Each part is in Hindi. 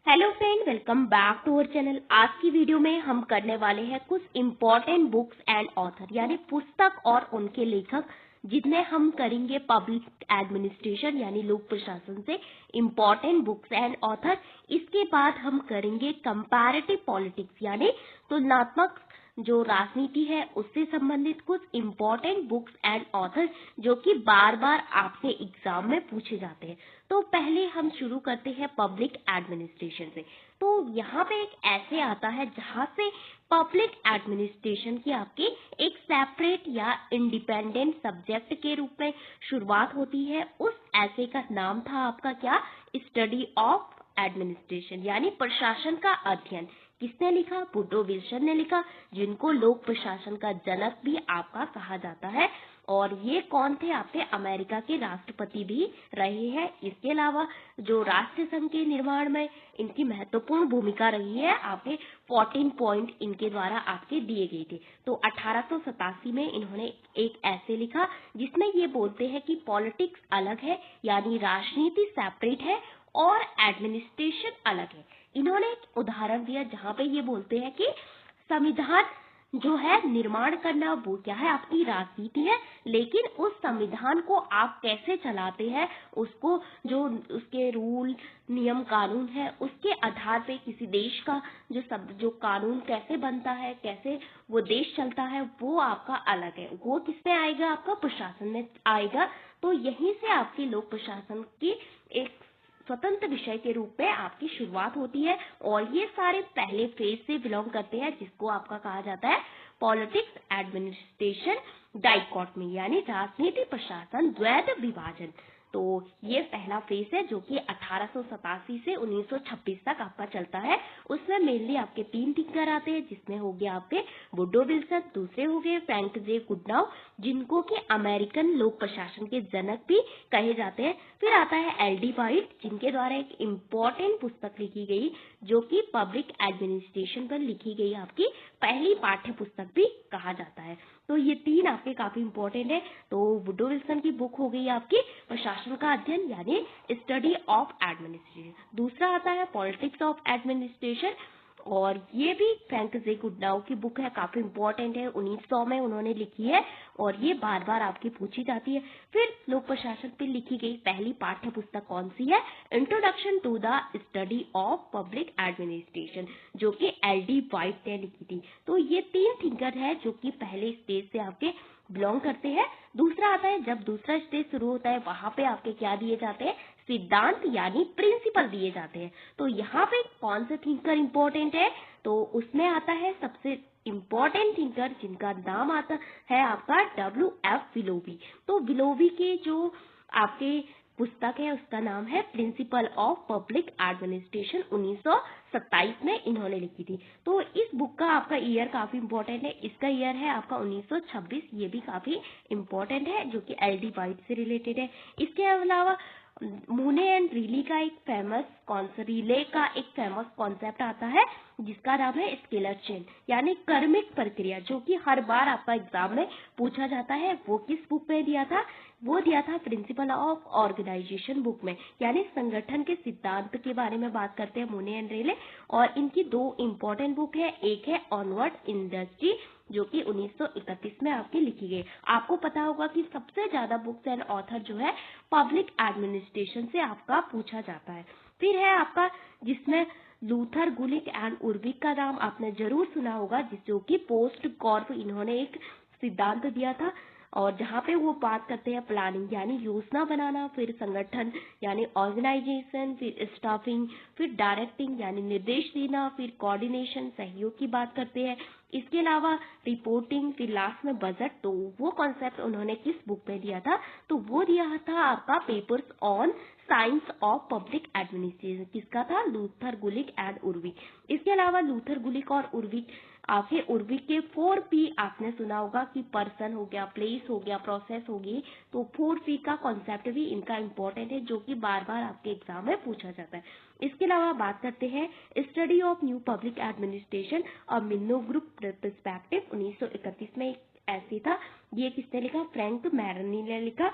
Hello friend, welcome back to our channel. आज की वीडियो में हम करने वाले हैं कुछ इम्पोर्टेंट बुक्स एंड ऑथर, यानी पुस्तक और उनके लेखक, जिनमें हम करेंगे पब्लिक एडमिनिस्ट्रेशन यानी लोक प्रशासन से इम्पोर्टेंट बुक्स एंड ऑथर। इसके बाद हम करेंगे कंपैरेटिव पॉलिटिक्स यानी तुलनात्मक जो राजनीति है उससे संबंधित कुछ इम्पोर्टेंट बुक्स एंड ऑथर जो कि बार बार आपके एग्जाम में पूछे जाते हैं। तो पहले हम शुरू करते हैं पब्लिक एडमिनिस्ट्रेशन से। तो यहाँ पे एक ऐसे आता है जहाँ से पब्लिक एडमिनिस्ट्रेशन की आपकी एक सेपरेट या इंडिपेंडेंट सब्जेक्ट के रूप में शुरुआत होती है। उस ऐसे का नाम था आपका क्या? स्टडी ऑफ एडमिनिस्ट्रेशन यानी प्रशासन का अध्ययन। किसने लिखा? वुड्रो विल्सन ने लिखा, जिनको लोक प्रशासन का जनक भी आपका कहा जाता है। और ये कौन थे? आपके अमेरिका के राष्ट्रपति भी रहे हैं। इसके अलावा जो राष्ट्र संघ के निर्माण में इनकी महत्वपूर्ण भूमिका रही है, आपके 14 पॉइंट इनके द्वारा आपके दिए गए थे। तो 1887 में इन्होंने एक ऐसे लिखा जिसमें ये बोलते हैं कि पॉलिटिक्स अलग है यानी राजनीति सेपरेट है और एडमिनिस्ट्रेशन अलग है। इन्होंने एक उदाहरण दिया जहां पे ये बोलते हैं कि संविधान जो है निर्माण करना वो क्या है? आपकी राजनीति है, लेकिन उस संविधान को आप कैसे चलाते हैं, उसको जो उसके रूल नियम कानून है उसके आधार पे किसी देश का जो कानून कैसे बनता है, कैसे वो देश चलता है, वो आपका अलग है। वो किसमें आएगा? आपका प्रशासन में आएगा। तो यहीं से आपकी लोक प्रशासन की एक स्वतंत्र विषय के रूप में आपकी शुरुआत होती है। और ये सारे पहले फेज से बिलोंग करते हैं जिसको आपका कहा जाता है पॉलिटिक्स एडमिनिस्ट्रेशन डाइकोटमी यानी राजनीति प्रशासन द्वैध विभाजन। तो ये पहला फेज है जो कि 1887 से 1926 तक आपका चलता है। उसमें मेनली आपके 3 थिंकर आते हैं, जिसमें हो गया आपके वुड्रो विल्सन, दूसरे हो गए फ्रैंक जे गुडनाउ, जिनको कि अमेरिकन लोक प्रशासन के जनक भी कहे जाते हैं। फिर आता है एल.डी. वाइट, जिनके द्वारा एक इम्पोर्टेंट पुस्तक लिखी गई जो कि पब्लिक एडमिनिस्ट्रेशन पर लिखी गई आपकी पहली पाठ्य पुस्तक भी कहा जाता है। तो ये 3 आपके काफी इम्पोर्टेंट है। तो वुड्रो विल्सन की बुक हो गई आपकी प्रशासन का अध्ययन यानी स्टडी ऑफ एडमिनिस्ट्रेशन। दूसरा आता है पॉलिटिक्स ऑफ एडमिनिस्ट्रेशन, और ये भी फ्रैंक जे गुडनाउ की बुक है, काफी इम्पोर्टेंट है, 1900 में उन्होंने लिखी है और ये बार बार आपकी पूछी जाती है। फिर लोक प्रशासन पर लिखी गई पहली पाठ्य पुस्तक कौन सी है? Introduction to the study of public administration, जो कि एल.डी. वाइट ने लिखी थी। तो ये 3 थिंकर है जो कि पहले स्टेज से आपके बिलोंग करते हैं। दूसरा आता है जब दूसरा स्टेज शुरू होता है, वहां पे आपके क्या दिए जाते हैं? सिद्धांत यानी प्रिंसिपल दिए जाते हैं। तो यहाँ पे कौन से थिंकर इम्पोर्टेंट है? तो उसमें आता है सबसे इम्पोर्टेंट थिंकर जिनका नाम आता है आपका W.F. विलोवी। तो विलोवी के जो आपके पुस्तक है उसका नाम है प्रिंसिपल ऑफ पब्लिक एडमिनिस्ट्रेशन, 1927 में इन्होंने लिखी थी। तो इस बुक का आपका ईयर काफी इम्पोर्टेंट है, इसका ईयर है आपका 1926। ये भी काफी इम्पोर्टेंट है जो कि एल.डी. वाइट से रिलेटेड है। इसके अलावा मूने एंड रीले का एक फेमस कॉन्सेप्ट आता है जिसका नाम है स्केलर चेन यानी क्रमिक प्रक्रिया, जो कि हर बार आपका एग्जाम में पूछा जाता है। वो किस बुक में दिया था? वो दिया था प्रिंसिपल ऑफ ऑर्गेनाइजेशन बुक में, यानी संगठन के सिद्धांत के बारे में बात करते हैं मूने एंड रीले। और इनकी 2 इम्पोर्टेंट बुक है, एक है ऑनवर्ड इंडस्ट्री जो कि 1931 में आपकी लिखी गई। आपको पता होगा कि सबसे ज्यादा बुक्स एंड ऑथर जो है पब्लिक एडमिनिस्ट्रेशन से आपका पूछा जाता है। फिर है आपका जिसमें लूथर गुलिक एंड उर्विक का नाम आपने जरूर सुना होगा, जो कि पोस्ट कॉर्प इन्होंने एक सिद्धांत दिया था और जहाँ पे वो बात करते हैं प्लानिंग यानी योजना बनाना, फिर संगठन यानी ऑर्गेनाइजेशन, फिर स्टाफिंग, फिर डायरेक्टिंग यानी निर्देश देना, फिर कोऑर्डिनेशन सहयोग की बात करते हैं। इसके अलावा रिपोर्टिंग, फिर लास्ट में बजट। तो वो कॉन्सेप्ट उन्होंने किस बुक में दिया था? तो वो दिया था आपका papers on science of public administration. किसका था? Luther Gulick and Urwick. इसके अलावा लूथर गुलिक और उर्विक आपके उर्विक के 4P आपने सुना होगा कि पर्सन हो गया, प्लेस हो गया, प्रोसेस होगी। तो 4P का कॉन्सेप्ट भी इनका इम्पोर्टेंट है जो कि बार बार आपके एग्जाम में पूछा जाता है। इसके अलावा बात करते हैं study of new public administration और मिन्नो ग्रुप पर्सपेक्टिव, 1931 में एक ऐसी था। ये किसने लिखा? फ्रैंक मैरनी ने लिखा।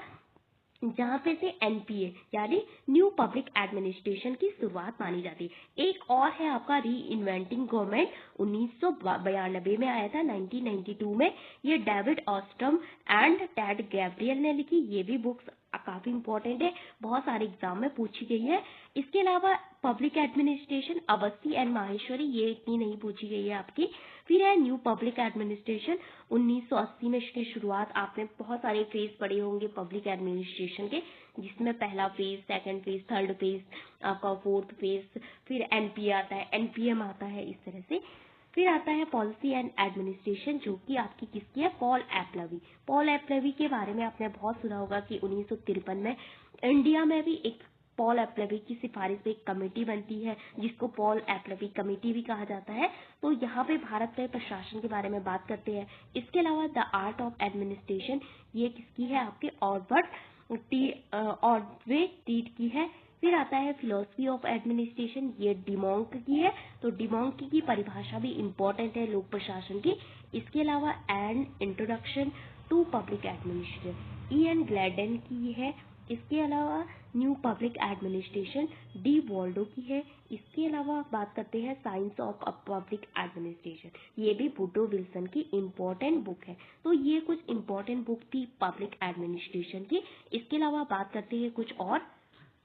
जहाँ पे से एनपीए यानी न्यू पब्लिक एडमिनिस्ट्रेशन की शुरुआत मानी जाती है। एक और है आपका री इन्वेंटिंग गवर्नमेंट, 1992 में आया था, 1992 में। ये डेविड ऑस्ट्रम एंड टेड गैब्रियल ने लिखी। ये भी बुक्स काफी इंपॉर्टेंट है, बहुत सारे एग्जाम में पूछी गई है। इसके अलावा public administration, Awasthi and Maheshwari, ये इतनी नहीं पूछी गई है आपकी। फिर है न्यू पब्लिक एडमिनिस्ट्रेशन, 1980 में इसकी शुरुआत। आपने बहुत सारे फेज पढ़े होंगे पब्लिक एडमिनिस्ट्रेशन के, जिसमें पहला phase, second phase, third phase, आपका फोर्थ फेज, फिर एनपीए आता है, एनपीएम आता है, इस तरह से। फिर आता है पॉलिसी एंड एडमिनिस्ट्रेशन, जो कि आपकी किसकी है, पॉल एपलवी। पॉल एपलवी के बारे में आपने बहुत सुना होगा कि 1953 में इंडिया में भी एक पॉल एपलवी की सिफारिश पे एक कमेटी बनती है, जिसको पॉल एपलवी कमेटी भी कहा जाता है। तो यहाँ पे भारत में प्रशासन के बारे में बात करते हैं। इसके अलावा द आर्ट ऑफ एडमिनिस्ट्रेशन, ये किसकी है, आपके ऑर्डवे टीट की है। फिर आता है फिलोसफी ऑफ एडमिनिस्ट्रेशन, ये डिमोंक की है। तो डिमोंक की परिभाषा भी इम्पोर्टेंट है लोक प्रशासन की। इसके अलावा an introduction to public administration, E N Gladden की है। इसके अलावा new public administration, D Waldo की है। इसके अलावा बात करते हैं साइंस ऑफ पब्लिक एडमिनिस्ट्रेशन, ये भी वुडरो विल्सन की इम्पोर्टेंट बुक है। तो ये कुछ इम्पोर्टेंट बुक थी पब्लिक एडमिनिस्ट्रेशन की। इसके अलावा बात करते हैं कुछ और।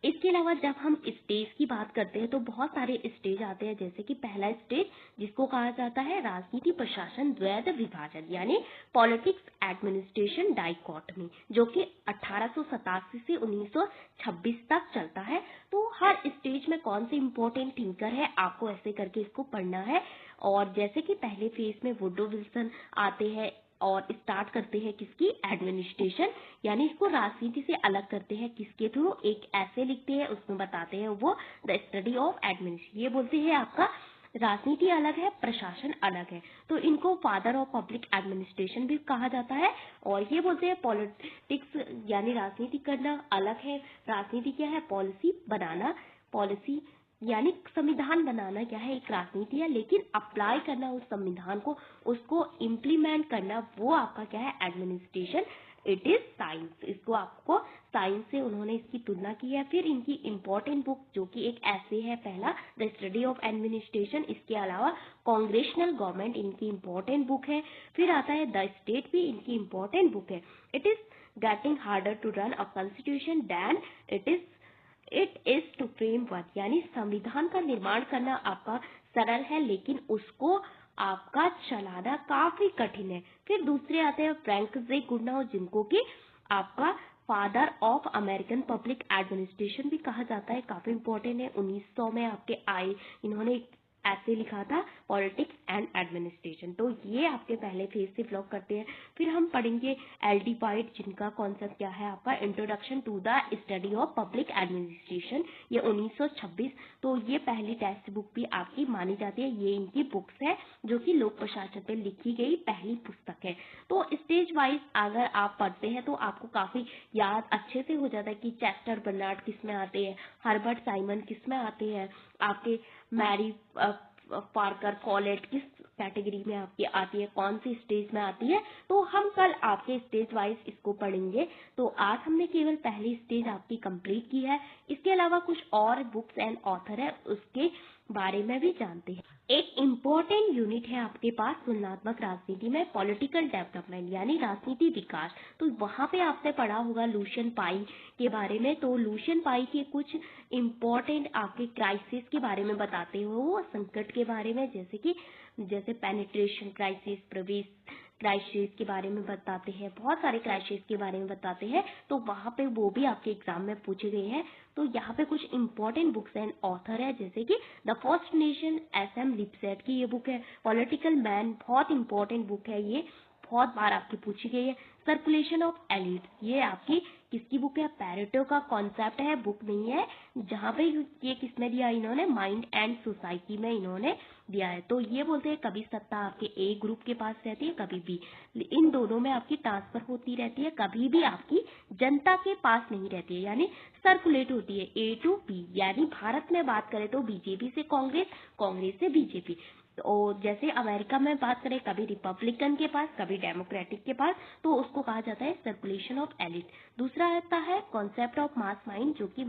इसके अलावा जब हम स्टेज की बात करते हैं तो बहुत सारे स्टेज आते हैं, जैसे कि पहला स्टेज जिसको कहा जाता है राजनीति प्रशासन द्वैध विभाजन, यानी पॉलिटिक्स एडमिनिस्ट्रेशन डाइकोटमी, जो कि 1887 से 1926 तक चलता है। तो हर स्टेज में कौन से इंपॉर्टेंट थिंकर है, आपको ऐसे करके इसको पढ़ना है। और जैसे कि पहले फेज में वुडरो विल्सन आते हैं और स्टार्ट करते हैं किसकी, एडमिनिस्ट्रेशन, यानी इसको राजनीति से अलग करते हैं। किसके थ्रू, एक ऐसे लिखते हैं, उसमें बताते हैं वो द स्टडी ऑफ एडमिनिस्ट्रेशन। ये बोलते हैं आपका राजनीति अलग है, प्रशासन अलग है, तो इनको फादर ऑफ पब्लिक एडमिनिस्ट्रेशन भी कहा जाता है। और ये बोलते हैं पॉलिटिक्स यानी राजनीति करना अलग है। राजनीति क्या है, पॉलिसी बनाना, पॉलिसी यानी संविधान बनाना क्या है, एक राजनीति है, लेकिन अप्लाई करना उस संविधान को, उसको इम्प्लीमेंट करना, वो आपका क्या है, एडमिनिस्ट्रेशन। इट इज साइंस, इसको आपको साइंस से उन्होंने इसकी तुलना की है। फिर इनकी इंपॉर्टेंट बुक, जो कि एक ऐसे है, पहला द स्टडी ऑफ एडमिनिस्ट्रेशन। इसके अलावा कांग्रेशनल गवर्नमेंट इनकी इंपॉर्टेंट बुक है। फिर आता है द स्टेट भी इनकी इंपॉर्टेंट बुक है। It is getting harder to run a constitution than it is to frame work, यानी संविधान का निर्माण करना आपका सरल है, लेकिन उसको आपका चलाना काफी कठिन है। फिर दूसरे आते हैं फ्रैंक जे गुडनाउ, जिनको कि आपका father of American public administration भी कहा जाता है, काफी इंपॉर्टेंट है। 1900 में आपके आए, इन्होंने ऐसे लिखा था पॉलिटिक्स एंड एडमिनिस्ट्रेशन। तो ये आपके पहले फेज से ब्लॉक करते हैं। फिर हम पढ़ेंगे एल.डी. वाइट, जिनका कॉन्सेप्ट क्या है आपका, introduction to the study of public administration, ये 1926। तो ये पहली टेक्स्ट बुक भी आपकी मानी जाती है। ये इनकी बुक्स है जो कि लोक प्रशासन पे लिखी गई पहली पुस्तक है। तो स्टेज वाइज अगर आप पढ़ते हैं तो आपको काफी याद अच्छे से हो जाता है कि चेस्टर बर्नार्ड किस में आते हैं, हर्बर्ट साइमन किस में आते हैं, आपके मैरी पार्कर फॉलेट किस कैटेगरी में आपकी आती है, कौन सी स्टेज में आती है। तो हम कल आपके स्टेज वाइज इसको पढ़ेंगे। तो आज हमने केवल पहली स्टेज आपकी कंप्लीट की है। इसके अलावा कुछ और बुक्स एंड ऑथर है, उसके बारे में भी जानते हैं। एक इम्पोर्टेंट यूनिट है आपके पास तुलनात्मक राजनीति में, पॉलिटिकल डेवलपमेंट यानी राजनीति विकास। तो वहां पे आपने पढ़ा होगा लुशियन पाई के बारे में। तो लुशियन पाई के कुछ इम्पोर्टेंट आपके क्राइसिस के बारे में बताते हो, वो संकट के बारे में, जैसे पेनिट्रेशन क्राइसिस, प्रवेश क्राइसिस के बारे में बताते हैं, बहुत सारे क्राइसिस के बारे में बताते हैं। तो वहां पे वो भी आपके एग्जाम में पूछे गए हैं। तो यहाँ पे कुछ इंपॉर्टेंट बुक्स एंड ऑथर है, जैसे कि the first nation, SM. Lipset की ये बुक है। पॉलिटिकल मैन, बहुत इंपॉर्टेंट बुक है, ये बहुत बार आपकी पूछी गई है। सर्कुलेशन ऑफ एलिट, ये आपकी किसकी बुक है, पैरेटो का कॉन्सेप्ट है, बुक नहीं है। जहाँ पे ये किसमें दिया इन्होंने, माइंड एंड सोसाइटी में इन्होंने दिया है। तो ये बोलते हैं कभी सत्ता आपके ए ग्रुप के पास रहती है, कभी बी, इन दोनों में आपकी ट्रांसफर होती रहती है, कभी भी आपकी जनता के पास नहीं रहती है, यानी सर्कुलेट होती है ए टू बी। यानी भारत में बात करें तो बीजेपी से कांग्रेस, कांग्रेस से बीजेपी। और जैसे अमेरिका में बात करें, कभी रिपब्लिकन के पास, कभी डेमोक्रेटिक के पास, तो उसको कहा जाता है सर्कुलेशन ऑफ एलिट। दूसरा आता है कॉन्सेप्ट ऑफ मास माइंड, जो कि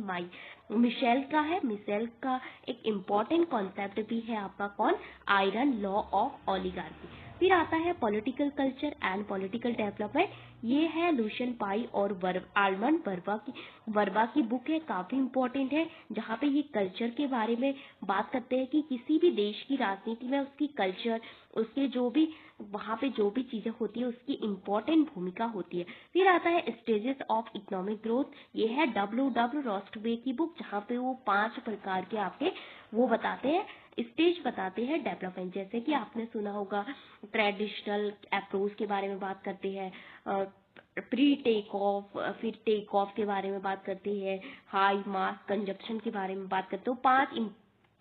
मिशेल का है। मिशेल का एक इम्पॉर्टेंट कॉन्सेप्ट भी है आपका कौन, आयरन लॉ ऑफ ओलिगार्की। फिर आता है political culture and political development, ये है लुशियन पाई और आलमंड वर्बा की बुक है, काफी इंपॉर्टेंट है, जहाँ पे ये कल्चर के बारे में बात करते हैं कि किसी भी देश की राजनीति में उसकी कल्चर, उसके जो भी वहाँ पे जो भी चीजें होती है उसकी इम्पोर्टेंट भूमिका होती है। फिर आता है स्टेजेस ऑफ इकोनॉमिक ग्रोथ, ये है W रॉस्टवे की बुक, जहाँ पे वो 5 प्रकार के आपके वो बताते हैं, स्टेज बताते हैं डेवलपमेंट। जैसे कि आपने सुना होगा ट्रेडिशनल अप्रोच के बारे में बात करते हैं, प्री टेक ऑफ, फिर टेक ऑफ के बारे में बात करते हैं, हाई मास कंजप्शन के बारे में बात करते हो, 5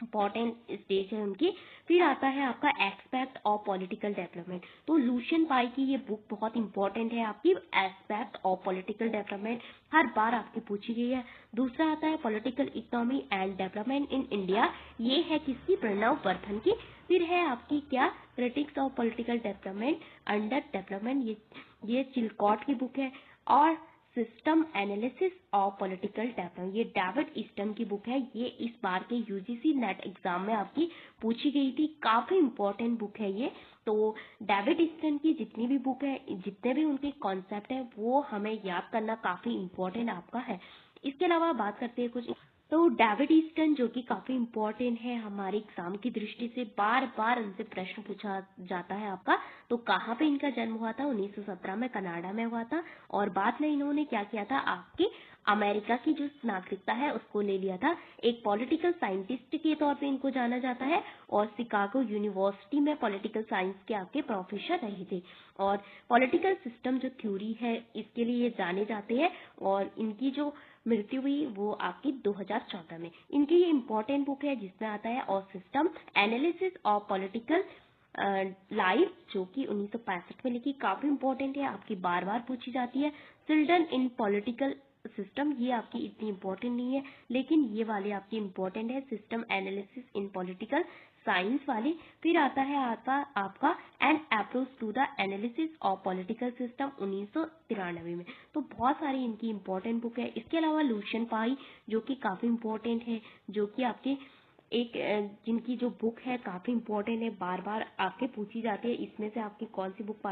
इंपॉर्टेंट स्टेज है उनकी। फिर आता है आपका एस्पेक्ट ऑफ पॉलिटिकल डेवलपमेंट, तो लुशियन पाई की ये बुक बहुत इंपॉर्टेंट है आपकी, एस्पेक्ट ऑफ पॉलिटिकल डेवलपमेंट, हर बार आपकी पूछी गई है। दूसरा आता है political economy and development in India, ये है किसकी, प्रणव वर्धन की। फिर है आपकी क्या, critics of political development under development, ये चिलकॉट की बुक है। और system analysis of political development, ये डेविड ईस्टन की बुक है, ये इस बार के यूजीसी नेट एग्जाम में आपकी पूछी गई थी, काफी इंपॉर्टेंट बुक है ये। तो डेविड ईस्टन की जितनी भी बुक है, जितने भी उनके कॉन्सेप्ट है, वो हमें याद करना काफी इंपॉर्टेंट आपका है। इसके अलावा बात करते हैं कुछ, तो डेविड ईस्टन जो कि काफी इंपॉर्टेंट है हमारे एग्जाम की दृष्टि से, बार बार उनसे प्रश्न पूछा जाता है आपका। तो कहाँ पे इनका जन्म हुआ था, 1917 में कनाडा में हुआ था, और बाद में इन्होंने क्या किया था, आपकी अमेरिका की जो नागरिकता है उसको ले लिया था। एक पॉलिटिकल साइंटिस्ट के तौर पे इनको जाना जाता है, और शिकागो यूनिवर्सिटी में पॉलिटिकल साइंस के आपके प्रोफेसर रहे थे। और पॉलिटिकल सिस्टम जो थ्योरी है, इसके लिए ये जाने जाते हैं, और इनकी जो मृत्यु हुई वो आपकी 2014 में। इनकी ये इंपॉर्टेंट बुक है जिसमें आता है और system analysis of political life, जो कि 1965 में लिखी, काफी इंपॉर्टेंट है, आपकी बार बार पूछी जाती है। चिल्ड्रन इन पॉलिटिकल सिस्टम, ये आपकी इतनी इंपॉर्टेंट नहीं है, लेकिन ये वाली आपकी इंपॉर्टेंट है, system analysis in political science वाली। फिर आता है आपका an approach to the analysis of political system, 1993 में। तो बहुत सारी इनकी इंपॉर्टेंट बुक है। इसके अलावा लुशियन पाई जो कि काफी इंपॉर्टेंट है, जो कि आपके एक जिनकी जो बुक है काफी इंपॉर्टेंट है, बार बार आपके पूछी जाती है। इसमें से आपकी कौन सी बुक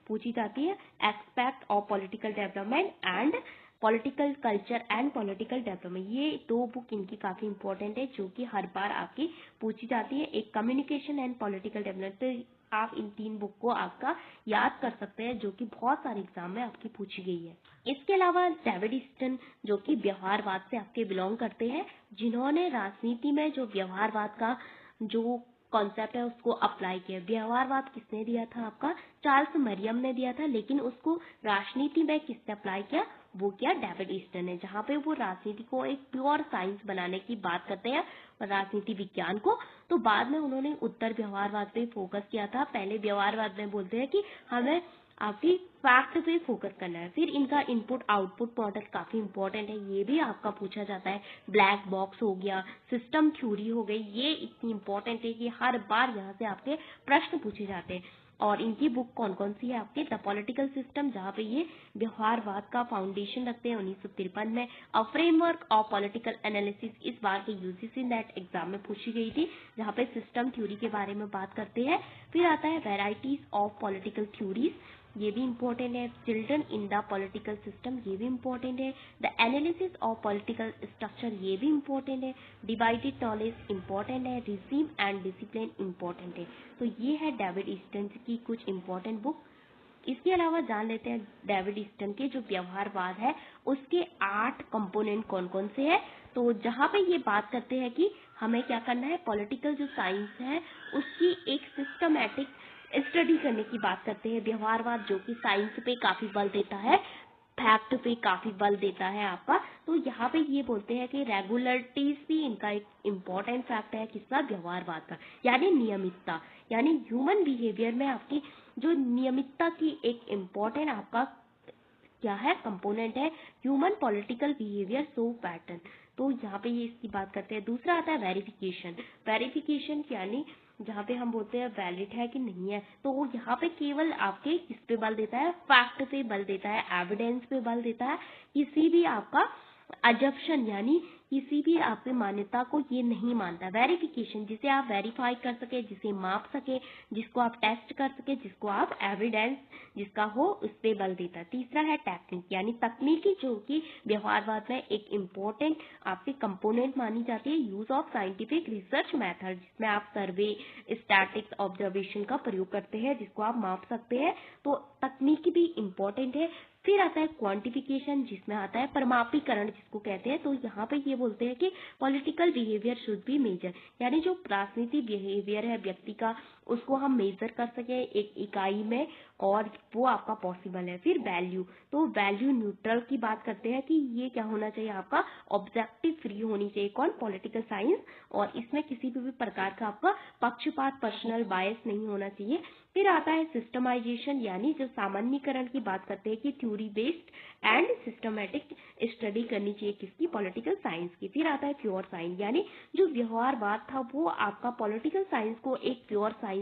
पूछी जाती है, aspect of political development and political culture and political development, ये 2 बुक इनकी काफी इंपॉर्टेंट है, जो कि हर बार आपकी पूछी जाती है। एक कम्युनिकेशन एंड पॉलिटिकल डेवलपमेंट, तो आप इन 3 बुक को आपका याद कर सकते हैं, जो कि बहुत सारे एग्जाम में आपकी पूछी गई है। इसके अलावा डेविड ईस्टन जो कि व्यवहारवाद से आपके बिलोंग करते हैं, जिन्होंने राजनीति में जो व्यवहारवाद का जो कॉन्सेप्ट है उसको अप्लाई किया। व्यवहारवाद किसने दिया था, आपका चार्ल्स मरियम ने दिया था, लेकिन उसको राजनीति में किसने अप्लाई किया, वो क्या, डेविड ईस्टन ने, जहाँ पे वो राजनीति को एक प्योर साइंस बनाने की बात करते हैं, राजनीति विज्ञान को। तो बाद में उन्होंने उत्तर व्यवहारवाद पे फोकस किया था। पहले व्यवहारवाद में बोलते हैं कि हमें आपकी फैक्ट पे फोकस करना है। फिर इनका इनपुट आउटपुट मॉडल काफी इंपॉर्टेंट है, ये भी आपका पूछा जाता है। ब्लैक बॉक्स हो गया, सिस्टम थ्योरी हो गई, ये इतनी इंपॉर्टेंट है कि हर बार यहाँ से आपके प्रश्न पूछे जाते हैं। और इनकी बुक कौन कौन सी है आपके, द पॉलिटिकल सिस्टम, जहाँ पे ये व्यवहारवाद का फाउंडेशन रखते हैं, 1953 में। A framework of political analysis, इस बार के यूजीसी नेट एग्जाम में पूछी गई थी, जहाँ पे सिस्टम थ्योरी के बारे में बात करते हैं। फिर आता है वेराइटीज ऑफ पॉलिटिकल थ्योरीज, ये भी इंपॉर्टेंट है। Children in the political system, ये भी इंपॉर्टेंट है। The analysis of political structure, ये भी इंपॉर्टेंट है। डिवाइडेड नॉलेज इंपॉर्टेंट है। रिजीम एंड डिसिप्लिन इंपॉर्टेंट है। तो ये है डेविड ईस्टन की कुछ इंपॉर्टेंट बुक। इसके अलावा जान लेते हैं डेविड ईस्टन के जो व्यवहारवाद है उसके 8 कंपोनेंट कौन कौन से हैं। तो जहाँ पे ये बात करते हैं कि हमें क्या करना है, पॉलिटिकल जो साइंस है उसकी एक सिस्टमैटिक स्टडी करने की बात करते हैं। व्यवहारवाद जो कि साइंस पे काफी बल देता है, फैक्ट पे काफी बल देता है आपका। तो यहाँ पे ये बोलते हैं कि रेगुलरिटीज भी इनका एक इम्पॉर्टेंट फैक्ट है, किसका, व्यवहारवाद का, यानी नियमितता, यानी ह्यूमन बिहेवियर में आपकी जो नियमितता की एक इम्पॉर्टेंट आपका क्या है, कंपोनेंट है। Human political behaviour show pattern, तो यहाँ पे ये इसकी बात करते हैं। दूसरा आता है वेरिफिकेशन। वेरिफिकेशन यानी जहाँ पे हम बोलते हैं वैलिड है कि नहीं है, तो वो यहाँ पे केवल आपके किस पे बल देता है, फैक्ट पे बल देता है, एविडेंस पे बल देता है। किसी भी आपका अजप्शन यानी किसी भी आपकी मान्यता को ये नहीं मानता। वेरिफिकेशन जिसे आप वेरीफाई कर सके, जिसे माप सके, जिसको आप टेस्ट कर सके, जिसको आप एविडेंस जिसका हो उस पे बल देता है। तीसरा है टेक्निक यानी तकनीकी, जो कि व्यवहारवाद में एक इम्पोर्टेंट आपकी कंपोनेंट मानी जाती है। Use of scientific research method, जिसमें आप सर्वे, स्टैटिक्स, ऑब्जर्वेशन का प्रयोग करते हैं, जिसको आप माप सकते हैं, तो तकनीकी भी इम्पोर्टेंट है। फिर आता है क्वांटिफिकेशन, जिसमें आता है परमापीकरण जिसको कहते हैं। तो यहाँ पे ये बोलते हैं कि political behaviour should be major, यानी जो राजनीतिक बिहेवियर है व्यक्ति का, उसको हम मेजर कर सके एक इकाई में, और वो आपका पॉसिबल है। फिर वैल्यू, तो वैल्यू न्यूट्रल की बात करते हैं कि ये क्या होना चाहिए, आपका ऑब्जेक्टिव फ्री होनी चाहिए कौन, पॉलिटिकल साइंस, और इसमें किसी भी प्रकार का आपका पक्षपात, पर्सनल बायस नहीं होना चाहिए। फिर आता है सिस्टमाइजेशन, यानी जो सामान्यीकरण की बात करते हैं कि theory based and systematic study करनी चाहिए किसकी, पॉलिटिकल साइंस की। फिर आता है प्योर साइंस, यानी जो व्यवहारवाद था वो आपका पॉलिटिकल साइंस को एक प्योर साइंस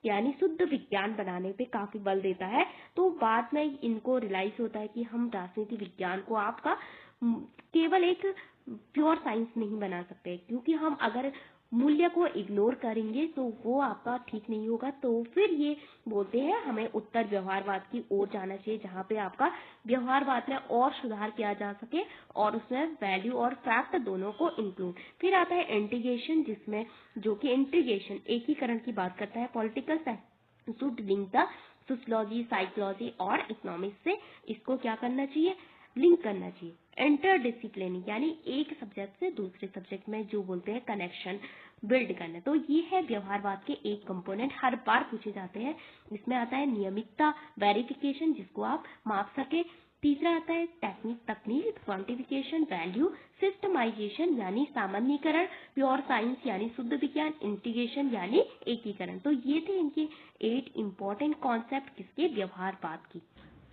यानी शुद्ध विज्ञान बनाने पे काफी बल देता है। तो बाद में इनको रियलाइज होता है कि हम राजनीति विज्ञान को आपका केवल एक प्योर साइंस नहीं बना सकते, क्योंकि हम अगर मूल्य को इग्नोर करेंगे तो वो आपका ठीक नहीं होगा। तो फिर ये बोलते हैं हमें उत्तर व्यवहारवाद की ओर जाना चाहिए, जहाँ पे आपका व्यवहारवाद में और सुधार किया जा सके और उसमें वैल्यू और फैक्ट दोनों को इंक्लूड। फिर आता है इंटीग्रेशन, जिसमें जो कि इंटीग्रेशन एकीकरण की बात करता है। Political science should link the sociology, psychology और इकोनॉमिक्स से इसको क्या करना चाहिए, लिंक करना चाहिए। इंटरडिसिप्लिनरी यानी एक सब्जेक्ट से दूसरे सब्जेक्ट में जो बोलते हैं कनेक्शन बिल्ड करना। तो ये है व्यवहारवाद के एक कंपोनेंट, हर बार पूछे जाते हैं। इसमें आता है नियमितता, वेरिफिकेशन जिसको आप माप सके। तीसरा आता है तकनीक, क्वांटिफिकेशन, वैल्यू, सिस्टमाइजेशन यानी सामान्यीकरण, प्योर साइंस यानी शुद्ध विज्ञान, इंटीग्रेशन यानी एकीकरण। तो ये थे इनके 8 इंपॉर्टेंट कॉन्सेप्ट किसके, व्यवहारवाद की।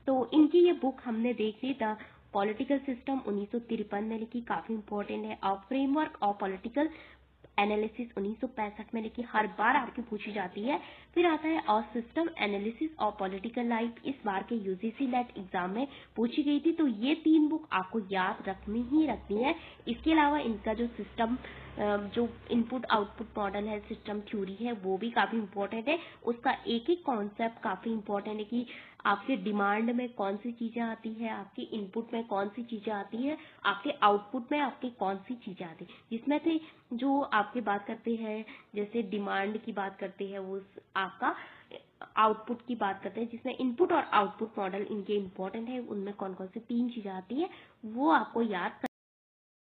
तो इनकी ये बुक हमने देख ली, द पॉलिटिकल सिस्टम 1953 में लिखी, काफी इंपॉर्टेंट है। और फ्रेमवर्क ऑफ पॉलिटिकल एनालिसिस 1965 में लिखी, हर बार आपकी पूछी जाती है। फिर आता है और system analysis of political life, इस बार के यूजीसी नेट एग्जाम में पूछी गई थी। तो ये 3 बुक आपको याद रखनी ही रखनी है। इसके अलावा इनका जो सिस्टम जो इनपुट आउटपुट मॉडल है, सिस्टम थ्योरी है, वो भी काफी इंपॉर्टेंट है। उसका एक एक कॉन्सेप्ट काफी इंपॉर्टेंट है कि आपके डिमांड में कौन सी चीजें आती है, आपकी इनपुट में कौन सी चीजें आती है, आपके आउटपुट में आपकी कौन सी चीजें आती है। जिसमें से जो आपकी बात करते हैं, जैसे डिमांड की बात करते हैं, वो आपका आउटपुट की बात करते हैं, जिसमें इनपुट और आउटपुट मॉडल इनके इंपॉर्टेंट है। उनमें कौन कौन सी 3 चीजें आती है वो आपको याद